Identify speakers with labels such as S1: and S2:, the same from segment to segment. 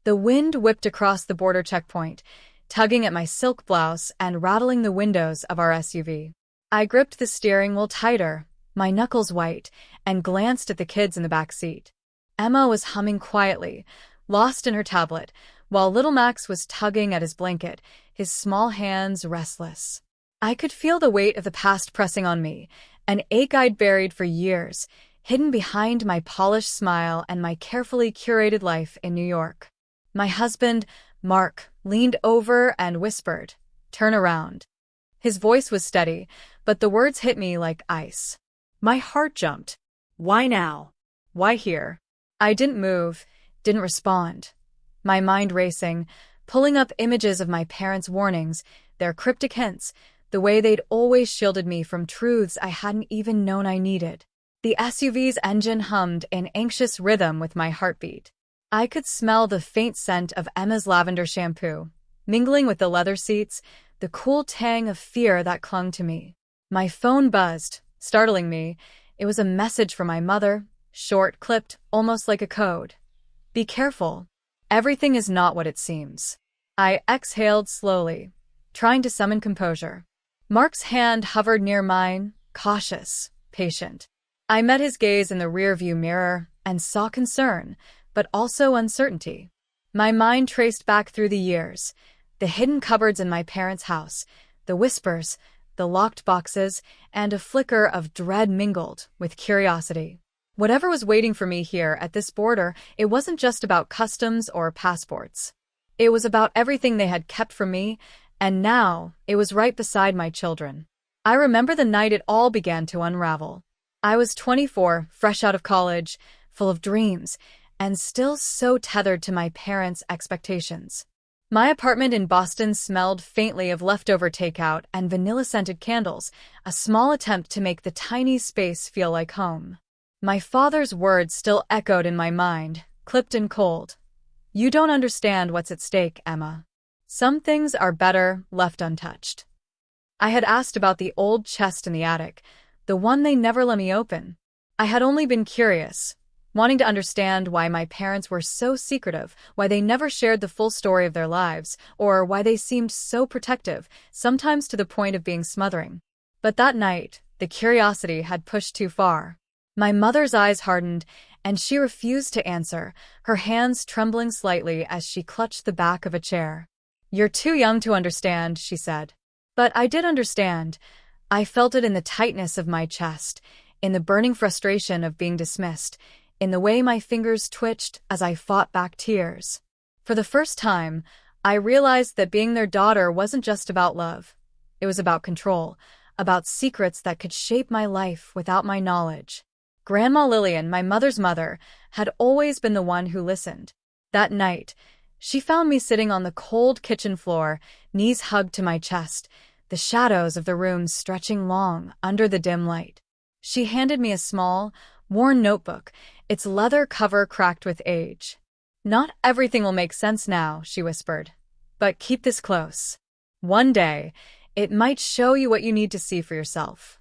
S1: The wind whipped across the border checkpoint, tugging at my silk blouse and rattling the windows of our SUV. I gripped the steering wheel tighter, my knuckles white, and glanced at the kids in the back seat. Emma was humming quietly, lost in her tablet, while little Max was tugging at his blanket, his small hands restless. I could feel the weight of the past pressing on me, an ache I'd buried for years, hidden behind my polished smile and my carefully curated life in New York. My husband, Mark, leaned over and whispered, "Turn around." His voice was steady, but the words hit me like ice. My heart jumped. Why now? Why here? I didn't move, didn't respond. My mind racing, pulling up images of my parents' warnings, their cryptic hints, the way they'd always shielded me from truths I hadn't even known I needed. The SUV's engine hummed in anxious rhythm with my heartbeat. I could smell the faint scent of Emma's lavender shampoo, mingling with the leather seats, the cool tang of fear that clung to me. My phone buzzed, startling me. It was a message from my mother, short, clipped, almost like a code. "Be careful. Everything is not what it seems." I exhaled slowly, trying to summon composure. Mark's hand hovered near mine, cautious, patient. I met his gaze in the rearview mirror and saw concern, but also uncertainty. My mind traced back through the years, the hidden cupboards in my parents' house, the whispers, the locked boxes, and a flicker of dread mingled with curiosity. Whatever was waiting for me here at this border, it wasn't just about customs or passports. It was about everything they had kept from me, and now it was right beside my children. I remember the night it all began to unravel. I was 24, fresh out of college, full of dreams, and still so tethered to my parents' expectations. My apartment in Boston smelled faintly of leftover takeout and vanilla-scented candles, a small attempt to make the tiny space feel like home. My father's words still echoed in my mind, clipped and cold. "You don't understand what's at stake, Emma. Some things are better left untouched." I had asked about the old chest in the attic, the one they never let me open. I had only been curious, wanting to understand why my parents were so secretive, why they never shared the full story of their lives, or why they seemed so protective, sometimes to the point of being smothering. But that night, the curiosity had pushed too far. My mother's eyes hardened, and she refused to answer, her hands trembling slightly as she clutched the back of a chair. "You're too young to understand," she said. But I did understand. I felt it in the tightness of my chest, in the burning frustration of being dismissed, in the way my fingers twitched as I fought back tears. For the first time, I realized that being their daughter wasn't just about love. It was about control, about secrets that could shape my life without my knowledge. Grandma Lillian, my mother's mother, had always been the one who listened. That night, she found me sitting on the cold kitchen floor, knees hugged to my chest, the shadows of the room stretching long under the dim light. She handed me a small, worn notebook, its leather cover cracked with age. "Not everything will make sense now," she whispered. "But keep this close. One day, it might show you what you need to see for yourself."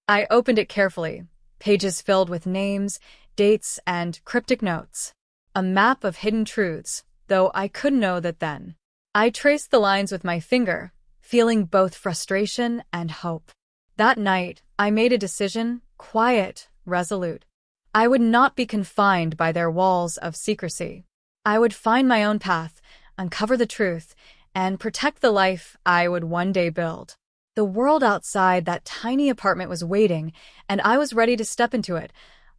S1: I opened it carefully, pages filled with names, dates, and cryptic notes. A map of hidden truths, though I couldn't know that then. I traced the lines with my finger, feeling both frustration and hope. That night, I made a decision, quiet, resolute. I would not be confined by their walls of secrecy. I would find my own path, uncover the truth, and protect the life I would one day build. The world outside that tiny apartment was waiting, and I was ready to step into it,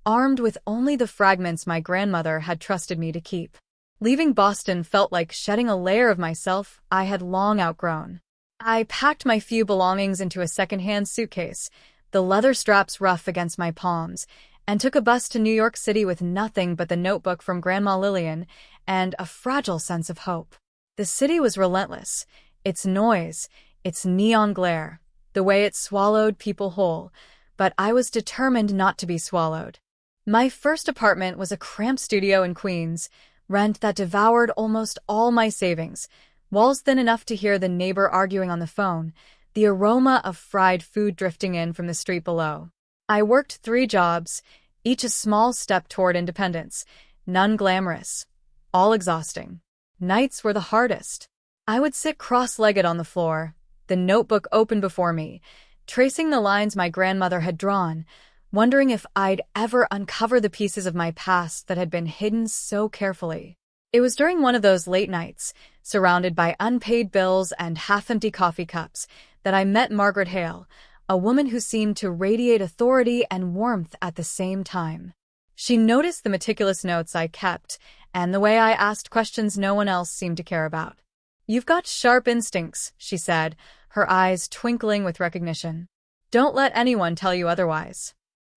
S1: armed with only the fragments my grandmother had trusted me to keep. Leaving Boston felt like shedding a layer of myself I had long outgrown. I packed my few belongings into a second-hand suitcase, the leather straps rough against my palms, and took a bus to New York City with nothing but the notebook from Grandma Lillian and a fragile sense of hope. The city was relentless, its noise, its neon glare, the way it swallowed people whole, but I was determined not to be swallowed. My first apartment was a cramped studio in Queens, rent that devoured almost all my savings, walls thin enough to hear the neighbor arguing on the phone, the aroma of fried food drifting in from the street below. I worked 3 jobs, each a small step toward independence, none glamorous, all exhausting. Nights were the hardest. I would sit cross-legged on the floor, the notebook open before me, tracing the lines my grandmother had drawn, wondering if I'd ever uncover the pieces of my past that had been hidden so carefully. It was during one of those late nights, surrounded by unpaid bills and half-empty coffee cups, that I met Margaret Hale, a woman who seemed to radiate authority and warmth at the same time. She noticed the meticulous notes I kept and the way I asked questions no one else seemed to care about. "You've got sharp instincts," she said, her eyes twinkling with recognition. "Don't let anyone tell you otherwise."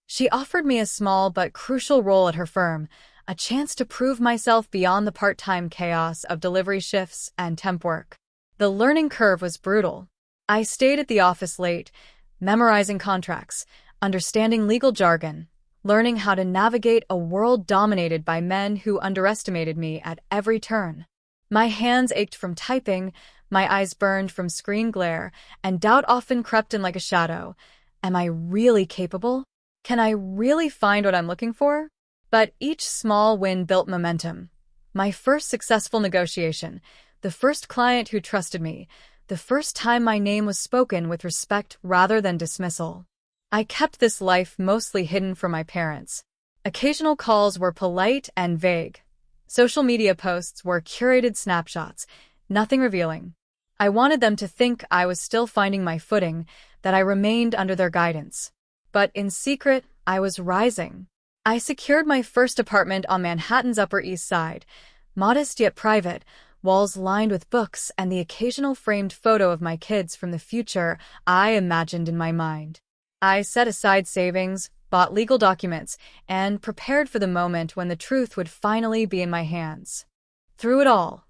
S1: She offered me a small but crucial role at her firm, a chance to prove myself beyond the part-time chaos of delivery shifts and temp work. The learning curve was brutal. I stayed at the office late, memorizing contracts, understanding legal jargon, learning how to navigate a world dominated by men who underestimated me at every turn. My hands ached from typing, my eyes burned from screen glare, and doubt often crept in like a shadow. Am I really capable? Can I really find what I'm looking for? But each small win built momentum. My first successful negotiation, the first client who trusted me, the first time my name was spoken with respect rather than dismissal. I kept this life mostly hidden from my parents. Occasional calls were polite and vague. Social media posts were curated snapshots, nothing revealing. I wanted them to think I was still finding my footing, that I remained under their guidance. But in secret, I was rising. I secured my first apartment on Manhattan's Upper East Side, modest yet private, walls lined with books and the occasional framed photo of my kids from the future I imagined in my mind. I set aside savings, bought legal documents, and prepared for the moment when the truth would finally be in my hands. Through it all,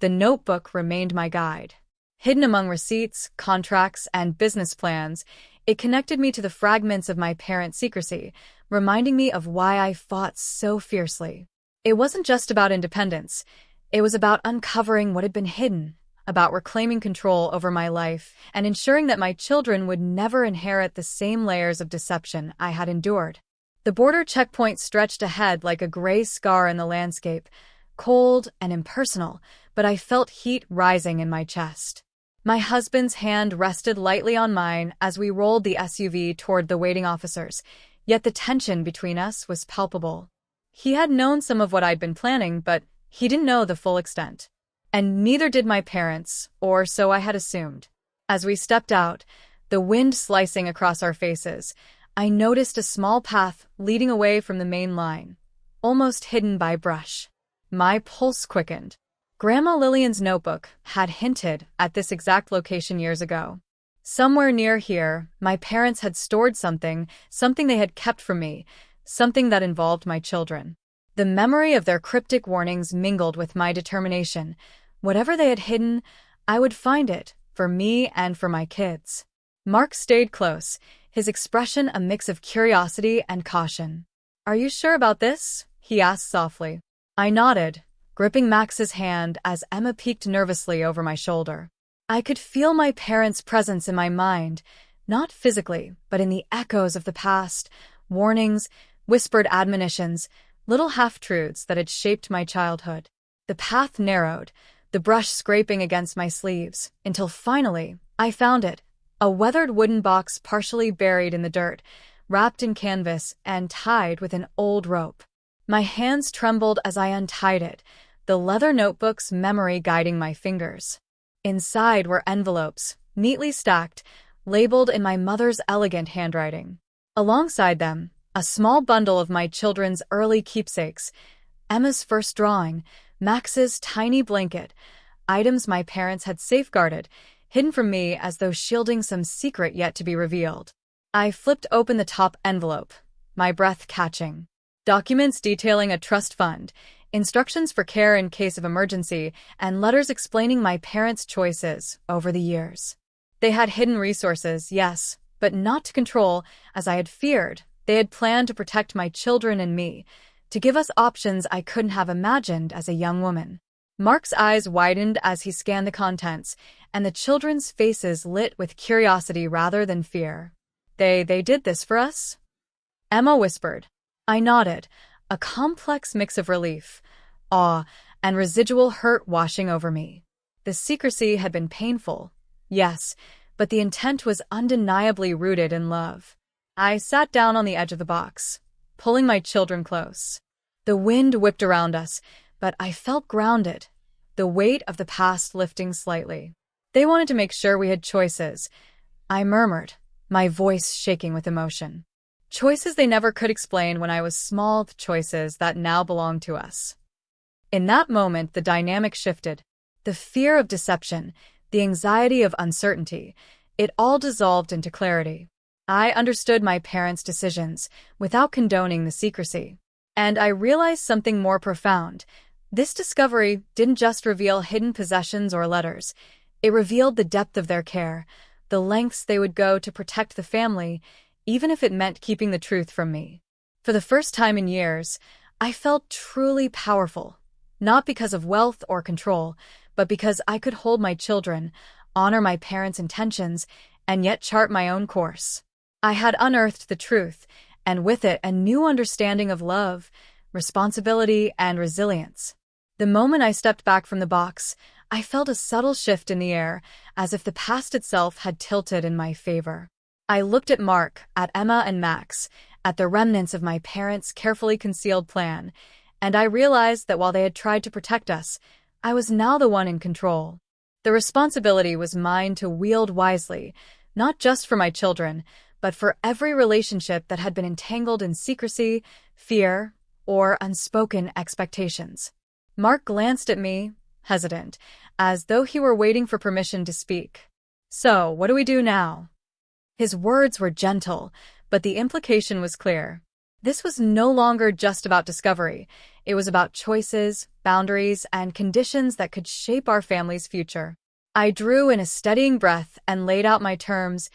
S1: the notebook remained my guide. Hidden among receipts, contracts, and business plans, it connected me to the fragments of my parents' secrecy, reminding me of why I fought so fiercely. It wasn't just about independence. It was about uncovering what had been hidden, about reclaiming control over my life and ensuring that my children would never inherit the same layers of deception I had endured. The border checkpoint stretched ahead like a gray scar in the landscape, cold and impersonal, but I felt heat rising in my chest. My husband's hand rested lightly on mine as we rolled the SUV toward the waiting officers, yet the tension between us was palpable. He had known some of what I'd been planning, but he didn't know the full extent. And neither did my parents, or so I had assumed. As we stepped out, the wind slicing across our faces, I noticed a small path leading away from the main line, almost hidden by brush. My pulse quickened. Grandma Lillian's notebook had hinted at this exact location years ago. Somewhere near here, my parents had stored something they had kept from me, something that involved my children. The memory of their cryptic warnings mingled with my determination. Whatever they had hidden, I would find it, for me and for my kids. Mark stayed close, his expression a mix of curiosity and caution. "Are you sure about this?" he asked softly. I nodded, gripping Max's hand as Emma peeked nervously over my shoulder. I could feel my parents' presence in my mind, not physically, but in the echoes of the past, warnings, whispered admonitions, little half-truths that had shaped my childhood. The path narrowed, the brush scraping against my sleeves, until finally, I found it, a weathered wooden box partially buried in the dirt, wrapped in canvas and tied with an old rope. My hands trembled as I untied it, the leather notebook's memory guiding my fingers. Inside were envelopes, neatly stacked, labeled in my mother's elegant handwriting. Alongside them, a small bundle of my children's early keepsakes, Emma's first drawing, Max's tiny blanket, items my parents had safeguarded, hidden from me as though shielding some secret yet to be revealed. I flipped open the top envelope, my breath catching. Documents detailing a trust fund, instructions for care in case of emergency, and letters explaining my parents' choices over the years. They had hidden resources, yes, but not to control, as I had feared. They had planned to protect my children and me, to give us options I couldn't have imagined as a young woman. Mark's eyes widened as he scanned the contents, and the children's faces lit with curiosity rather than fear. They did this for us?" Emma whispered. I nodded, a complex mix of relief, awe, and residual hurt washing over me. The secrecy had been painful, yes, but the intent was undeniably rooted in love. I sat down on the edge of the box, pulling my children close. The wind whipped around us, but I felt grounded, the weight of the past lifting slightly. They wanted to make sure we had choices, I murmured, my voice shaking with emotion. Choices they never could explain when I was small, choices that now belong to us. In that moment, the dynamic shifted. The fear of deception, the anxiety of uncertainty, it all dissolved into clarity. I understood my parents' decisions without condoning the secrecy. And I realized something more profound. This discovery didn't just reveal hidden possessions or letters. It revealed the depth of their care, the lengths they would go to protect the family, even if it meant keeping the truth from me. For the first time in years, I felt truly powerful, not because of wealth or control, but because I could hold my children, honor my parents' intentions, and yet chart my own course. I had unearthed the truth, and with it a new understanding of love, responsibility, and resilience. The moment I stepped back from the box, I felt a subtle shift in the air, as if the past itself had tilted in my favor. I looked at Mark, at Emma and Max, at the remnants of my parents' carefully concealed plan, and I realized that while they had tried to protect us, I was now the one in control. The responsibility was mine to wield wisely, not just for my children, but for every relationship that had been entangled in secrecy, fear, or unspoken expectations. Mark glanced at me, hesitant, as though he were waiting for permission to speak. "So, what do we do now?" His words were gentle, but the implication was clear. This was no longer just about discovery. It was about choices, boundaries, and conditions that could shape our family's future. I drew in a steadying breath and laid out my terms,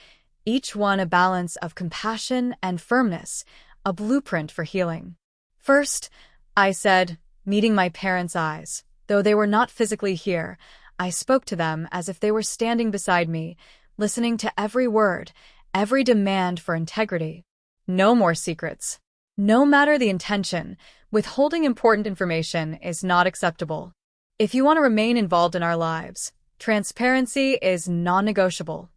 S1: each one a balance of compassion and firmness, a blueprint for healing. First, I said, meeting my parents' eyes. Though they were not physically here, I spoke to them as if they were standing beside me, listening to every word, every demand for integrity. No more secrets. No matter the intention, withholding important information is not acceptable. If you want to remain involved in our lives, transparency is non-negotiable.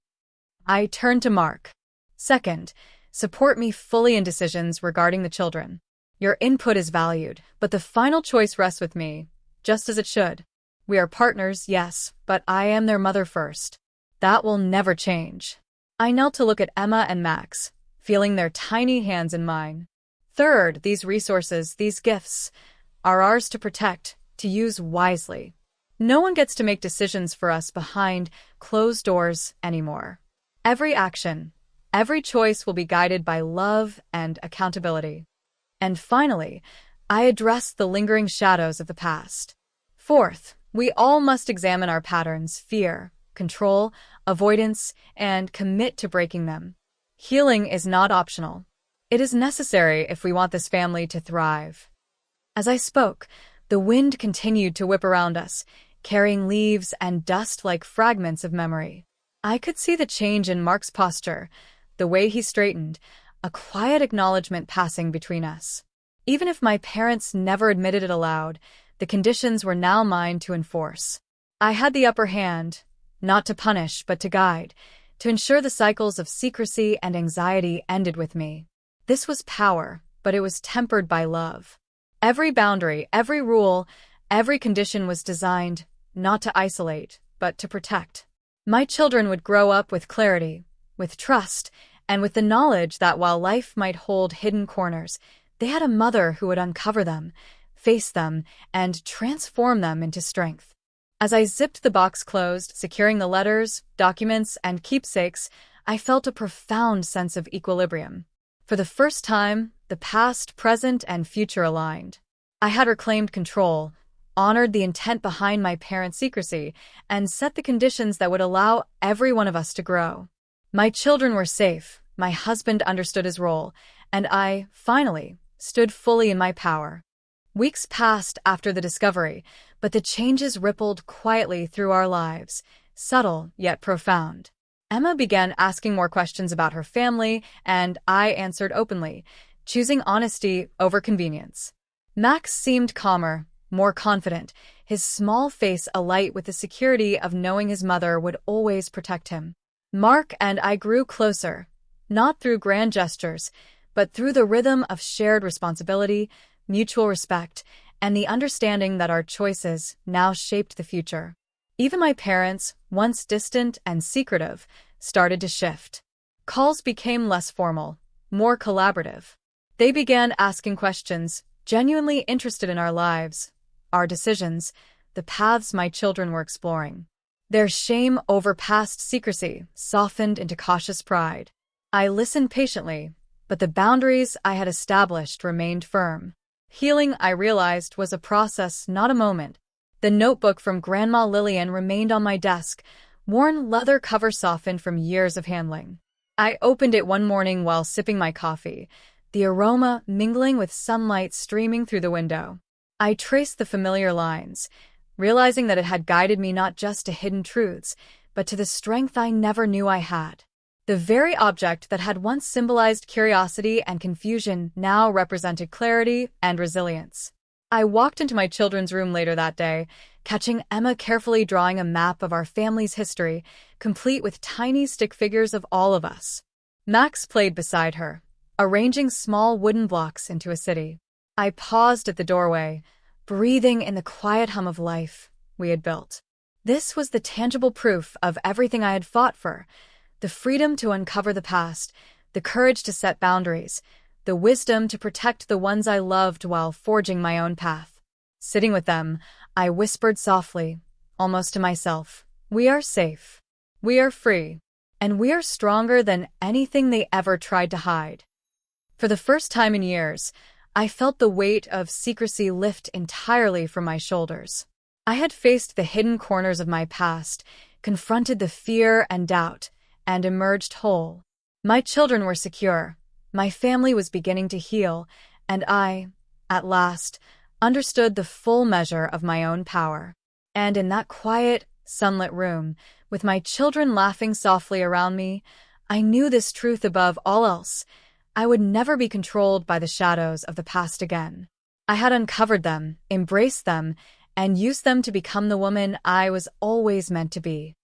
S1: I turned to Mark. Second, support me fully in decisions regarding the children. Your input is valued, but the final choice rests with me, just as it should. We are partners, yes, but I am their mother first. That will never change. I knelt to look at Emma and Max, feeling their tiny hands in mine. Third, these resources, these gifts, are ours to protect, to use wisely. No one gets to make decisions for us behind closed doors anymore. Every action, every choice will be guided by love and accountability. And finally, I addressed the lingering shadows of the past. Fourth, we all must examine our patterns, fear, control, avoidance, and commit to breaking them. Healing is not optional. It is necessary if we want this family to thrive. As I spoke, the wind continued to whip around us, carrying leaves and dust like fragments of memory. I could see the change in Mark's posture, the way he straightened, a quiet acknowledgement passing between us. Even if my parents never admitted it aloud, the conditions were now mine to enforce. I had the upper hand, not to punish but to guide, to ensure the cycles of secrecy and anxiety ended with me. This was power, but it was tempered by love. Every boundary, every rule, every condition was designed not to isolate, but to protect. My children would grow up with clarity, with trust, and with the knowledge that while life might hold hidden corners, they had a mother who would uncover them, face them, and transform them into strength. As I zipped the box closed, securing the letters, documents, and keepsakes, I felt a profound sense of equilibrium. For the first time, the past, present, and future aligned. I had reclaimed control, honored the intent behind my parents' secrecy, and set the conditions that would allow every one of us to grow. My children were safe, my husband understood his role, and I, finally, stood fully in my power. Weeks passed after the discovery, but the changes rippled quietly through our lives, subtle yet profound. Emma began asking more questions about her family, and I answered openly, choosing honesty over convenience. Max seemed calmer, more confident, his small face alight with the security of knowing his mother would always protect him. Mark and I grew closer, not through grand gestures, but through the rhythm of shared responsibility, mutual respect, and the understanding that our choices now shaped the future. Even my parents, once distant and secretive, started to shift. Calls became less formal, more collaborative. They began asking questions, genuinely interested in our lives, our decisions, the paths my children were exploring. Their shame over past secrecy softened into cautious pride. I listened patiently, but the boundaries I had established remained firm. Healing, I realized, was a process, not a moment. The notebook from Grandma Lillian remained on my desk, worn leather cover softened from years of handling. I opened it one morning while sipping my coffee, the aroma mingling with sunlight streaming through the window. I traced the familiar lines, realizing that it had guided me not just to hidden truths, but to the strength I never knew I had. The very object that had once symbolized curiosity and confusion now represented clarity and resilience. I walked into my children's room later that day, catching Emma carefully drawing a map of our family's history, complete with tiny stick figures of all of us. Max played beside her, arranging small wooden blocks into a city. I paused at the doorway, breathing in the quiet hum of life we had built. This was the tangible proof of everything I had fought for: the freedom to uncover the past, the courage to set boundaries, the wisdom to protect the ones I loved while forging my own path. Sitting with them, I whispered softly, almost to myself, "We are safe, we are free, and we are stronger than anything they ever tried to hide." For the first time in years, I felt the weight of secrecy lift entirely from my shoulders. I had faced the hidden corners of my past, confronted the fear and doubt, and emerged whole. My children were secure, my family was beginning to heal, and I, at last, understood the full measure of my own power. And in that quiet, sunlit room, with my children laughing softly around me, I knew this truth above all else: I would never be controlled by the shadows of the past again. I had uncovered them, embraced them, and used them to become the woman I was always meant to be.